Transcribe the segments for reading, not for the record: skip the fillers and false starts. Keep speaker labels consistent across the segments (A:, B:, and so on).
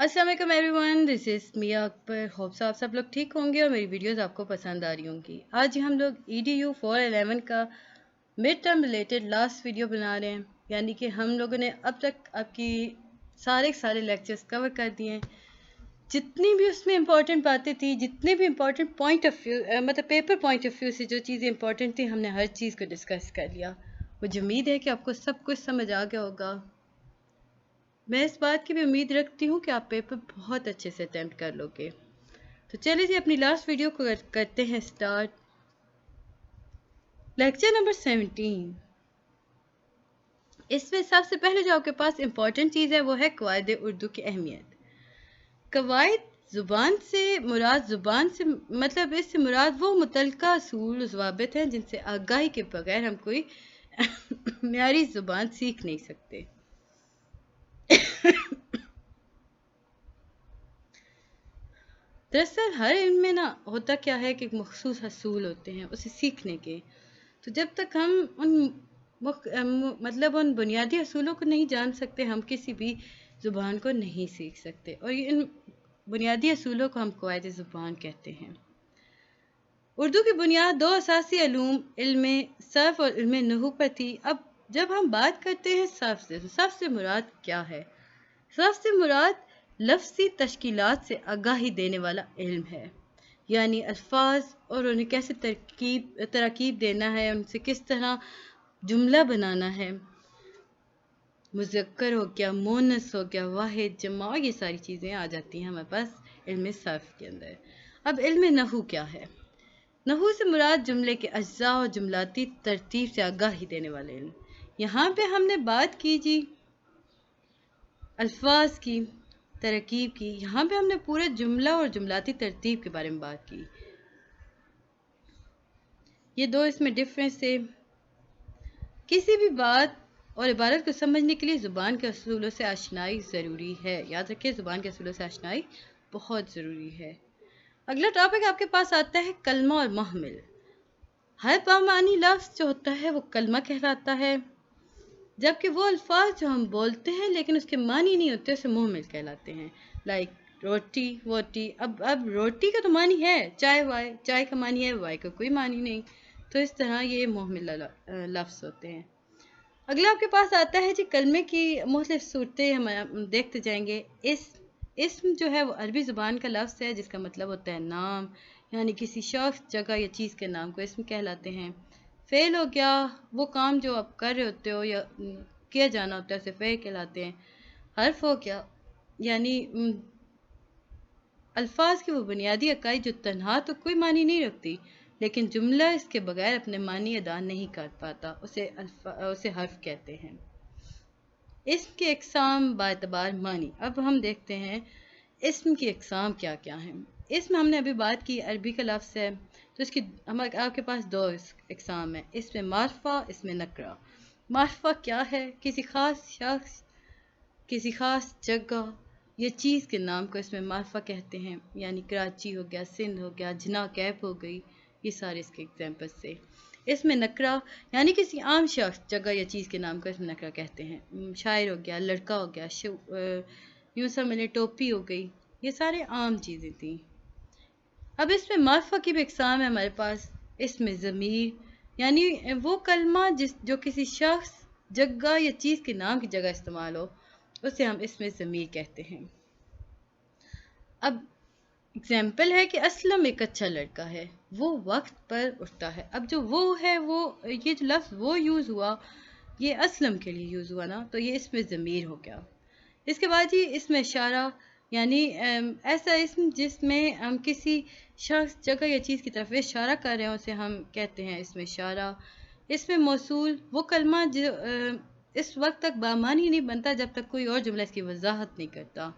A: अस्सलाम वालेकुम everyone, this is Miya Akbar. Hope आप सब लोग ठीक होंगे और मेरी वीडियोस आपको पसंद आ रही होंगी। आज हम लोग EDU 411 का mid term related last video बना रहे हैं, यानी कि हम लोगों ने अब तक आपकी सारे लेक्चर्स कवर कर दिए हैं। जितनी भी उसमें इम्पॉर्टेंट बातें थी, जितने भी इम्पॉर्टेंट पॉइंट ऑफ व्यू मतलब पेपर पॉइंट ऑफ व्यू से जो चीज़ें इंपॉर्टेंट थी, हमने हर चीज़ को डिस्कस कर लिया। मुझे उम्मीद है कि आपको सब कुछ समझ आ गया होगा। मैं इस बात की भी उम्मीद रखती हूँ कि आप पेपर बहुत अच्छे से अटेम्प्ट कर लोगे। तो चलिए जी अपनी लास्ट वीडियो को करते हैं स्टार्ट। Lecture number 17। इसमें सबसे पहले जो आपके पास इम्पॉर्टेंट चीज़ है वो है कवायद उर्दू की अहमियत। कवायद ज़ुबान से मतलब इससे मुराद वो मुतलका असूल ज़वाबित हैं जिनसे आगाही के बगैर हम कोई म्यारी ज़ुबान सीख नहीं सकते। दरअसल हर इल्म में ना होता क्या है कि मखसूस असूल होते हैं उसे सीखने के। तो जब तक हम उन बुनियादी असूलों को नहीं जान सकते, हम किसी भी ज़ुबान को नहीं सीख सकते। और इन बुनियादी असूलों को हम कवायद ज़ुबान कहते हैं। उर्दू की बुनियाद दो असासी इल्म, इल्म सर्फ और इल्म नहू पर थी। अब जब हम बात करते हैं सर्फ से, तो सर्फ से मुराद क्या है? सर्फ से मुराद लफ्ज़ी तश्कीलात से आगाही देने वाला इल्म है, यानी अल्फाज और उन्हें कैसे तरकीब देना है, उनसे किस तरह जुमला बनाना है। मुज़क्कर हो गया, मोनस हो गया, वाहिद, जमा, और ये सारी चीज़ें आ जाती हैं हमारे पास इल्म सर्फ के अंदर। अब इल्म नहू क्या है? नहू से मुराद जुमले के अज्जा और जुमलाती तरतीब से आगाही देने वाले इल्म। यहाँ पे हमने बात की जी अल्फाज की, तरकीब की। यहाँ पे हमने पूरे जुमला और जुमलाती तरतीब के बारे में बात की। ये दो इसमें डिफरेंस है। किसी भी बात और इबारत को समझने के लिए ज़ुबान के असूलों से आशनाई ज़रूरी है। याद रखिए, ज़ुबान के असूलों से आशनाई बहुत ज़रूरी है। अगला टॉपिक आपके पास आता है कलमा और महमिल। हर बामानी लफ्ज़ जो होता है वो कलमा कहलाता है, जबकि वो अल्फाज जो हम बोलते हैं लेकिन उसके मानी नहीं होते उसे मुहमिल कहलाते हैं। लाइक रोटी, वोटी। अब रोटी का तो मानी है चाय, वाय, चाय का मानी है, वाय का कोई मानी नहीं। तो इस तरह ये मुहमिल लफ्ज़ होते हैं। अगला आपके पास आता है जी कलमे की मुख्तलिफ सूरतें हम देखते जाएंगे। इसम जो है वो अरबी ज़ुबान का लफ्ज़ है जिसका मतलब होता है नाम, यानी किसी शख्स, जगह या चीज़ के नाम को इसम कहलाते हैं। फ़ेल हो गया, वो काम जो आप कर रहे होते हो या किया जाना होता है उसे फ़ेल कहलाते हैं। हर्फ हो गया, यानी अल्फाज की वो बुनियादी इकाई जो तन्हा तो कोई मानी नहीं रखती, लेकिन जुमला इसके बगैर अपने मानी अदा नहीं कर पाता, उसे हर्फ कहते हैं। इस्म की अक़साम बाएतबार मानी। अब हम देखते हैं इस्म की अक़साम क्या क्या हैं। इस्म हमने अभी बात की अरबी का लफ्ज़ है, तो इसकी हमारे आपके पास दो अक़साम है, इसमें मारफा, इसमें नकरा। मारफा क्या है? किसी ख़ास शख्स, किसी ख़ास जगह या चीज़ के नाम को इसमें मारफा कहते हैं, यानी कराची हो गया, सिंध हो गया, जना कैप हो गई, ये सारे इसके एग्जाम्पल्स से। इसमें नकरा यानी किसी आम शख्स, जगह या चीज़ के नाम को इसमें नकरा कहते हैं। शायर हो गया, लड़का हो गया, यूँ समझ टोपी हो गई, ये सारे आम चीज़ें थी। अब इसमें मारफा की भी इकसाम है हमारे पास। इसमें ज़मीर यानी वो कलमा जो किसी शख्स, जगह या चीज़ के नाम की जगह इस्तेमाल हो, उसे हम इसमें ज़मीर कहते हैं। अब एग्जाम्पल है कि असलम एक अच्छा लड़का है, वो वक्त पर उठता है। अब जो वो है, वो ये जो लफ्ज़ वो यूज़ हुआ, ये असलम के लिए यूज़ हुआ ना, तो ये इसमें ज़मीर हो गया। इसके बाद ही इसमें इशारा, यानी ऐसा इसम जिसमें हम किसी शख्स, जगह या चीज़ की तरफ इशारा कर रहे हैं उसे हम कहते हैं इसमें इशारा। इसमें मौसूल वो कलमा जो इस वक्त तक बामानी नहीं बनता जब तक कोई और जुमला इसकी वजाहत नहीं करता।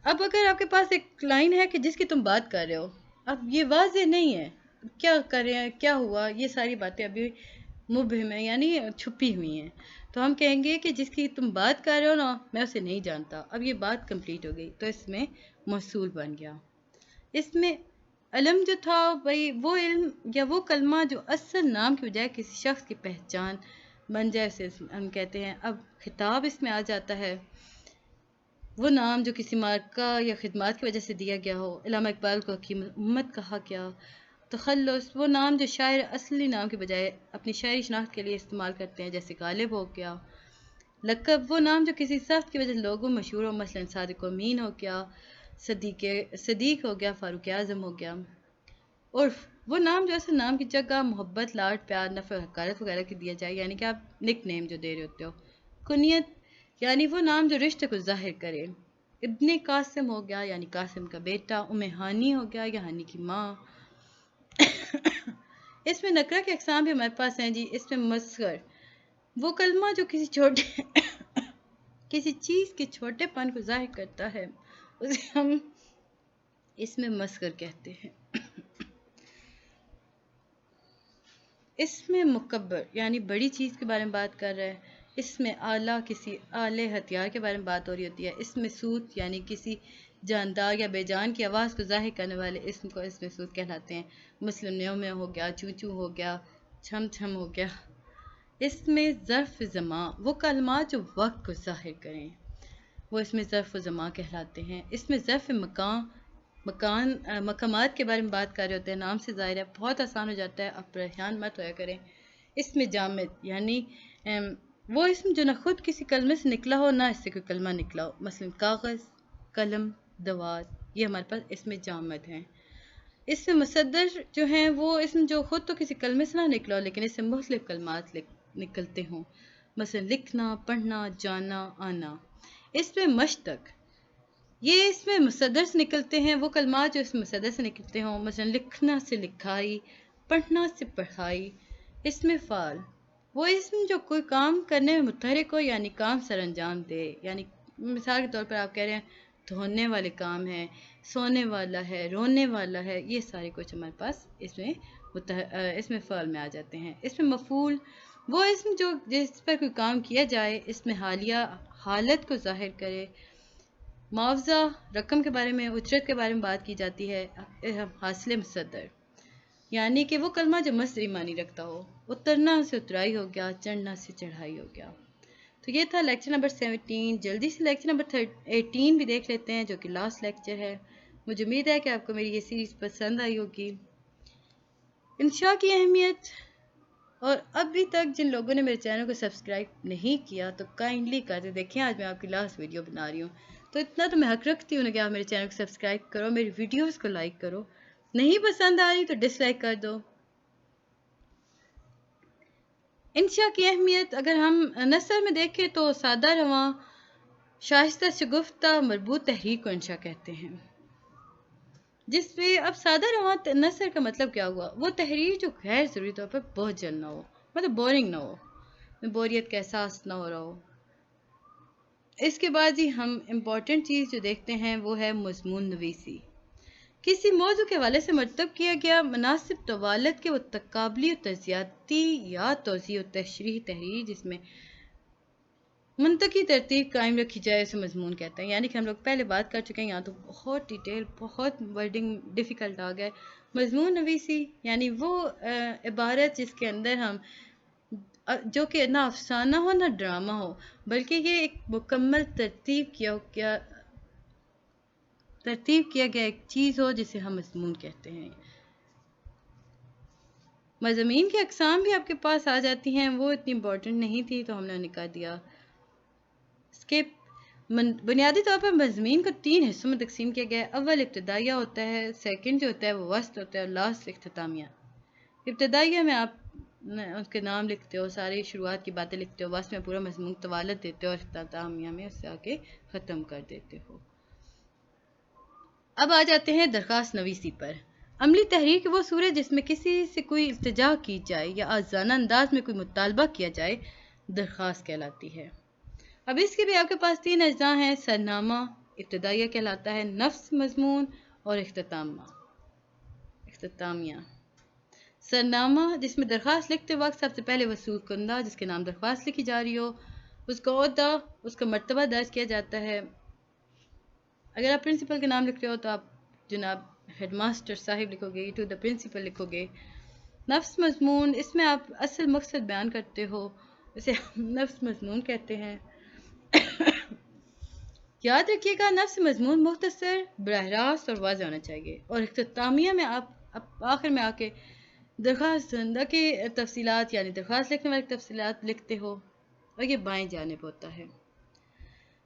A: अब अगर आपके पास एक लाइन है कि जिसकी तुम बात कर रहे हो, अब ये वाज़ेह नहीं है क्या कर रहे हैं, क्या हुआ, ये सारी बातें अभी मुबहम है, यानी छुपी हुई हैं, तो हम कहेंगे कि जिसकी तुम बात कर रहे हो ना, मैं उसे नहीं जानता। अब ये बात कंप्लीट हो गई, तो इसमें मौसूल बन गया। इसमें अलम जो था भाई, वो इल्म या वो कलमा जो असल नाम की बजाय किसी शख्स की पहचान बन जाए, उसे हम कहते हैं। अब खिताब इसमें आ जाता है। وہ نام جو کسی مارکہ یا خدمات کی وجہ سے دیا گیا ہو۔ علامہ اقبال کو حکیم امت کہا گیا۔ تخلص وہ نام جو شاعر اصلی نام کے بجائے اپنی شاعری شناخت کے لیے استعمال کرتے ہیں، جیسے غالب ہو گیا۔ لقب وہ نام جو کسی صفت کی وجہ سے لوگوں مشہور ہو، مثلاً صادق و امین ہو گیا، صدیق ہو گیا، فاروق اعظم ہو گیا۔ عرف وہ نام جو اصل نام کی جگہ محبت، لاڈ، پیار، نفع، حقارت وغیرہ کی دیا جائے، یعنی کہ آپ نک نیم جو دے رہے ہوتے ہو۔ کنیت یعنی وہ نام جو رشتے کو ظاہر کرے۔ ابن قاسم ہو گیا، یعنی قاسم کا بیٹا۔ ام ہانی ہو گیا، یا ہانی کی ماں۔ اس میں نکرہ کے اقسام بھی ہمارے پاس ہیں جی۔ اس میں مصغر وہ کلمہ جو کسی چیز کے چھوٹے پن کو ظاہر کرتا ہے، اسے ہم اس میں مصغر کہتے ہیں۔ اس میں مکبر یعنی بڑی چیز کے بارے میں بات کر رہا ہے۔ اس میں آلہ کسی آلے ہتھیار کے بارے میں بات ہو رہی ہوتی ہے۔ اس میں صوت یعنی کسی جاندار یا بے جان کی آواز کو ظاہر کرنے والے اسم کو اس میں صوت کہلاتے ہیں۔ مثلاً نیو میں ہو گیا، چو چو ہو گیا، چھم چھم ہو گیا۔ اس میں ظرف زمان وہ کلمات جو وقت کو ظاہر کریں، وہ اس میں ظرف زمان کہلاتے ہیں۔ اس میں ظرف مقامات کے بارے میں بات کر رہے ہوتے ہیں۔ نام سے ظاہر ہے، بہت آسان ہو جاتا ہے، آپ پریشان مت ہویا کریں۔ اس میں جامد یعنی وہ اسم جو نہ خود کسی کلمے سے نکلا ہو، نہ اس سے کوئی کلمہ نکلا ہو، مثلا کاغذ، قلم، دوات، یہ ہمارے پاس اس میں جامد ہیں۔ اس میں مصدر جو ہیں وہ اسم جو خود تو کسی کلمے سے نہ نکلا ہو، لیکن اس سے مختلف کلمات نکلتے ہوں، مثلا لکھنا، پڑھنا، جانا، آنا۔ اس میں مشتق یہ اس میں مصدر سے نکلتے ہیں، وہ کلمات جو اس میں مصدر سے نکلتے ہوں، مثلا لکھنا سے لکھائی، پڑھنا سے پڑھائی۔ اس میں فعل وہ اسم جو کوئی کام کرنے میں متحرک ہو، یعنی کام سر انجام دے، یعنی مثال کے طور پر آپ کہہ رہے ہیں دھونے والے کام ہے، سونے والا ہے، رونے والا ہے، یہ سارے کچھ ہمارے پاس اس میں فعل میں آ جاتے ہیں۔ اس میں مفعول وہ اسم جو جس پر کوئی کام کیا جائے، اس میں حالیہ حالت کو ظاہر کرے۔ معاوضہ رقم کے بارے میں، اجرت کے بارے میں بات کی جاتی ہے۔ حاصل مصدر یعنی کہ وہ کلمہ جو مصدری معنی رکھتا ہو۔ اترنا سے اترائی ہو گیا، چڑھنا سے چڑھائی ہو گیا۔ تو یہ تھا لیکچر نمبر 17۔ جلدی سے لیکچر نمبر 18 بھی دیکھ لیتے ہیں، جو کہ لاسٹ لیکچر ہے۔ مجھے امید ہے کہ آپ کو میری یہ سیریز پسند آئی ہوگی۔ انشاء کی اہمیت، اور ابھی تک جن لوگوں نے میرے چینل کو سبسکرائب نہیں کیا تو کائنڈلی کر دیں۔ دیکھیں آج میں آپ کی لاسٹ ویڈیو بنا رہی ہوں، تو اتنا تو میں حق رکھتی ہوں کہ آپ میرے چینل کو سبسکرائب کرو، میری ویڈیوز کو لائک کرو، نہیں پسند آ رہی تو ڈس لائک کر دو۔ انشاء کی اہمیت اگر ہم نثر میں دیکھیں تو سادہ رواں، شائستہ شگفتہ، مربوط تحریر کو انشاء کہتے ہیں۔ جس پہ اب سادہ رواں نثر کا مطلب کیا ہوا؟ وہ تحریر جو غیر ضروری طور پر بہت جلد نہ ہو، مطلب بورنگ نہ ہو، بوریت کا احساس نہ ہو رہا ہو۔ اس کے بعد ہی ہم امپورٹنٹ چیز جو دیکھتے ہیں وہ ہے مضمون نویسی۔ کسی موضوع کے حوالے سے مرتب کیا گیا مناسب طوالت کے وہ تقابلی و تجزیاتی یا توضیح و تشریح تحریر جس میں منطقی ترتیب قائم رکھی جائے، اسے مضمون کہتے ہیں۔ یعنی کہ ہم لوگ پہلے بات کر چکے ہیں، یہاں تو بہت ڈیٹیل، بہت ورڈنگ ڈیفیکلٹ آ گئے۔ مضمون نویسی یعنی وہ عبارت جس کے اندر ہم جو کہ نہ افسانہ ہو نہ ڈرامہ ہو، بلکہ یہ ایک مکمل ترتیب کیا گیا ایک چیز ہو، جسے ہم مضمون کہتے ہیں۔ مضامین کی اقسام بھی آپ کے پاس آ جاتی ہیں، وہ اتنی امپورٹنٹ نہیں تھی تو ہم نے نکال دیا۔ بنیادی طور پر مضامین کو 3 حصوں میں تقسیم کیا گیا ہے۔ اول ابتدائیہ ہوتا ہے، سیکنڈ جو ہوتا ہے وہ وسط ہوتا ہے، اور لاسٹ اختتامیہ۔ ابتدائیہ میں آپ اس کے نام لکھتے ہو، ساری شروعات کی باتیں لکھتے ہو، وسط میں پورا مضمون طوالت دیتے ہو، اور اختتامیہ میں اس سے آگے ختم کر دیتے ہو۔ اب آ جاتے ہیں درخواست نویسی پر۔ عملی تحریر کی وہ صورت جس میں کسی سے کوئی التجا کی جائے یا آزادانہ انداز میں کوئی مطالبہ کیا جائے، درخواست کہلاتی ہے۔ اب اس کے بھی آپ کے پاس 3 اجزاء ہیں۔ سرنامہ ابتدائیہ کہلاتا ہے، نفس مضمون، اور اختتامیہ۔ سرنامہ جس میں درخواست لکھتے وقت سب سے پہلے وصول کنندہ جس کے نام درخواست لکھی جا رہی ہو، اس کا عہدہ، اس کا مرتبہ درج کیا جاتا ہے۔ اگر آپ پرنسپل کے نام لکھ رہے ہو تو آپ جناب ہیڈ ماسٹر صاحب لکھو گے، ٹو دا پرنسپل لکھو گے۔ نفس مضمون اس میں آپ اصل مقصد بیان کرتے ہو، اسے نفس مضمون کہتے ہیں۔ याद रखिएगा, नफ्स मजमून मुख्तसर, बराह रास्त और वाज़ेह होना चाहिए। और इख्तितामिया में आप आखिर में आके दरख्वास्त दंदा की तफसीलात यानी दरख्वास्त लिखने वाली तफसीलात लिखते हो, और ये बाएं जानिब होता है।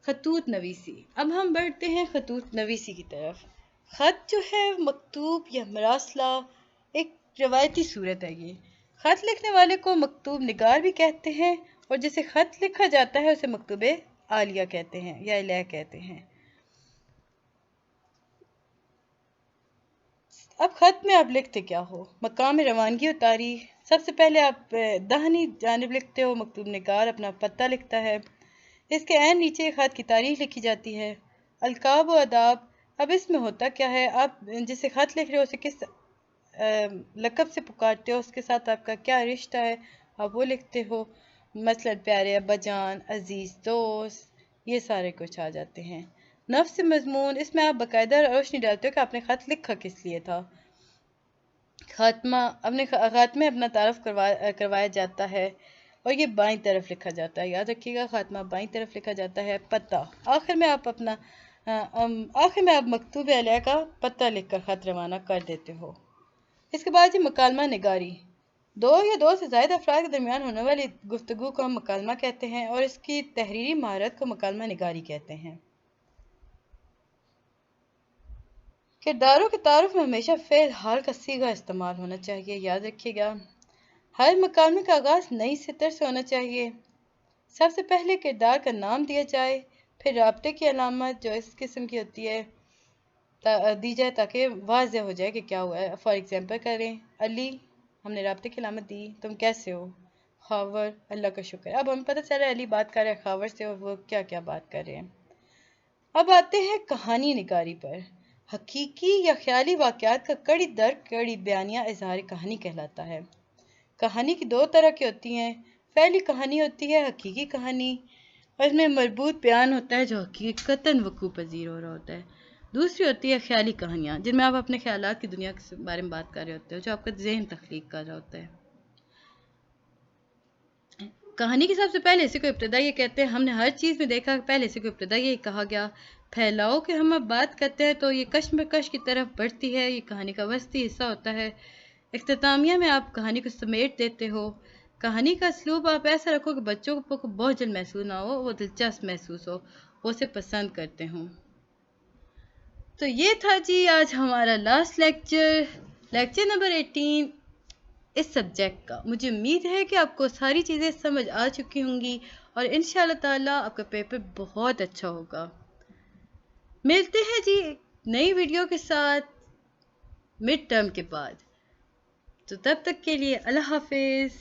A: खतूत नवीसी। अब हम बढ़ते हैं खतूत नवीसी की तरफ। खत जो है मकतूब या मरासला एक रवायती सूरत है। ये खत लिखने वाले को मकतूब निगार भी कहते हैं, और जिसे खत लिखा जाता है उसे मकतूबे आलिया कहते हैं या इलह कहते हैं। अब खत में आप लिखते क्या हो? मकाम रवानगी और तारीख। सबसे पहले आप दाहिनी जानिब लिखते हो, मकतूब निगार अपना पता लिखता है। इसके ऐन नीचे खत की तारीख लिखी जाती है। अलकाब व अदाब। अब इसमें होता क्या है, आप जिसे खत लिख रहे हो उसे किस लक़ब से पुकारते हो, उसके साथ आपका क्या रिश्ता है, आप वो लिखते हो। मसलन प्यारे अब्बा जान, अजीज़ दोस्त, ये सारे कुछ आ जाते हैं। नफ्स मजमून, इसमें आप बाकायदा रोशनी डालते हो कि आपने ख़त लिखा किस लिए था। खात्मा, अपने खात्मे अपना तारफ़ करवाया जाता है, और ये बाईं तरफ लिखा जाता है। याद रखिएगा, खात्मा बाईं तरफ लिखा जाता है। पता, आखिर में आप अपना आखिर में आप मकतूब अलैह का पता लिखकर ख़त रवाना कर देते हो। इसके बाद ये मकालमा निगारी। दो या दो से ज़ायद अफराद के दरमियान होने वाली गुफ्तगू को हम मकालमा कहते हैं, और इसकी तहरीरी महारत को मकालमा निगारी कहते हैं। किरदारों के तारुफ में हमेशा फ़ेल हाल का सीगा इस्तेमाल होना चाहिए। याद रखिएगा, हर मकालमे का आगाज़ नई सतर से होना चाहिए। सबसे पहले किरदार का नाम दिया जाए, फिर राब्ते की अलामत जो इस किस्म की होती है दी जाए ताकि वाज़ेह हो जाए कि क्या हुआ है। फॉर एग्जांपल करें, अली, हमने राब्ते की अलामत दी, तुम कैसे हो? खावर, अल्लाह का शुक्र। अब हमें पता चल रहा है अली बात कर रहे हैं खावर से, और वो क्या क्या बात कर रहे हैं। अब आते हैं कहानी निगारी पर। हकीकी या ख्याली वाक़यात का कड़ी दर कड़ी बयानिया इज़हार कहानी कहलाता है। कहानी की दो तरह की होती हैं। पहली कहानी होती है हकीकी कहानी, और इसमें मरबूत बयान होता है जो हकीकतन वक़ूअ पज़ीर हो रहा होता है। दूसरी होती है ख्याली कहानियाँ, जिनमें आप अपने ख्यालात की दुनिया के बारे में बात कर रहे होते हो, जो आपका ज़हन तख्लीक कर रहा होता है। कहानी के सबसे पहले हिस्से को इब्तिदा ये कहते हैं। हमने हर चीज़ में देखा कि पहले हिस्से को इब्तिदा ये कहा गया। फैलाओ के हम अब बात करते हैं तो ये कश्मकश की तरफ बढ़ती है। ये कहानी का वस्ती हिस्सा होता है। इख्तितामिया में आप कहानी को समेट देते हो। कहानी का असलूब आप ऐसा रखो कि बच्चों को बहुत जल्द महसूस ना हो, वो दिलचस्प महसूस हो, वो उसे पसंद करते हों। तो ये था जी आज हमारा लास्ट लेक्चर नंबर 18 इस सब्जेक्ट का। मुझे उम्मीद है कि आपको सारी चीज़ें समझ आ चुकी होंगी, और इंशाअल्लाह ताला आपका पेपर बहुत अच्छा होगा। मिलते हैं जी नई वीडियो के साथ मिड टर्म के बाद। तो तब तक के लिए अल्लाह हाफिज़।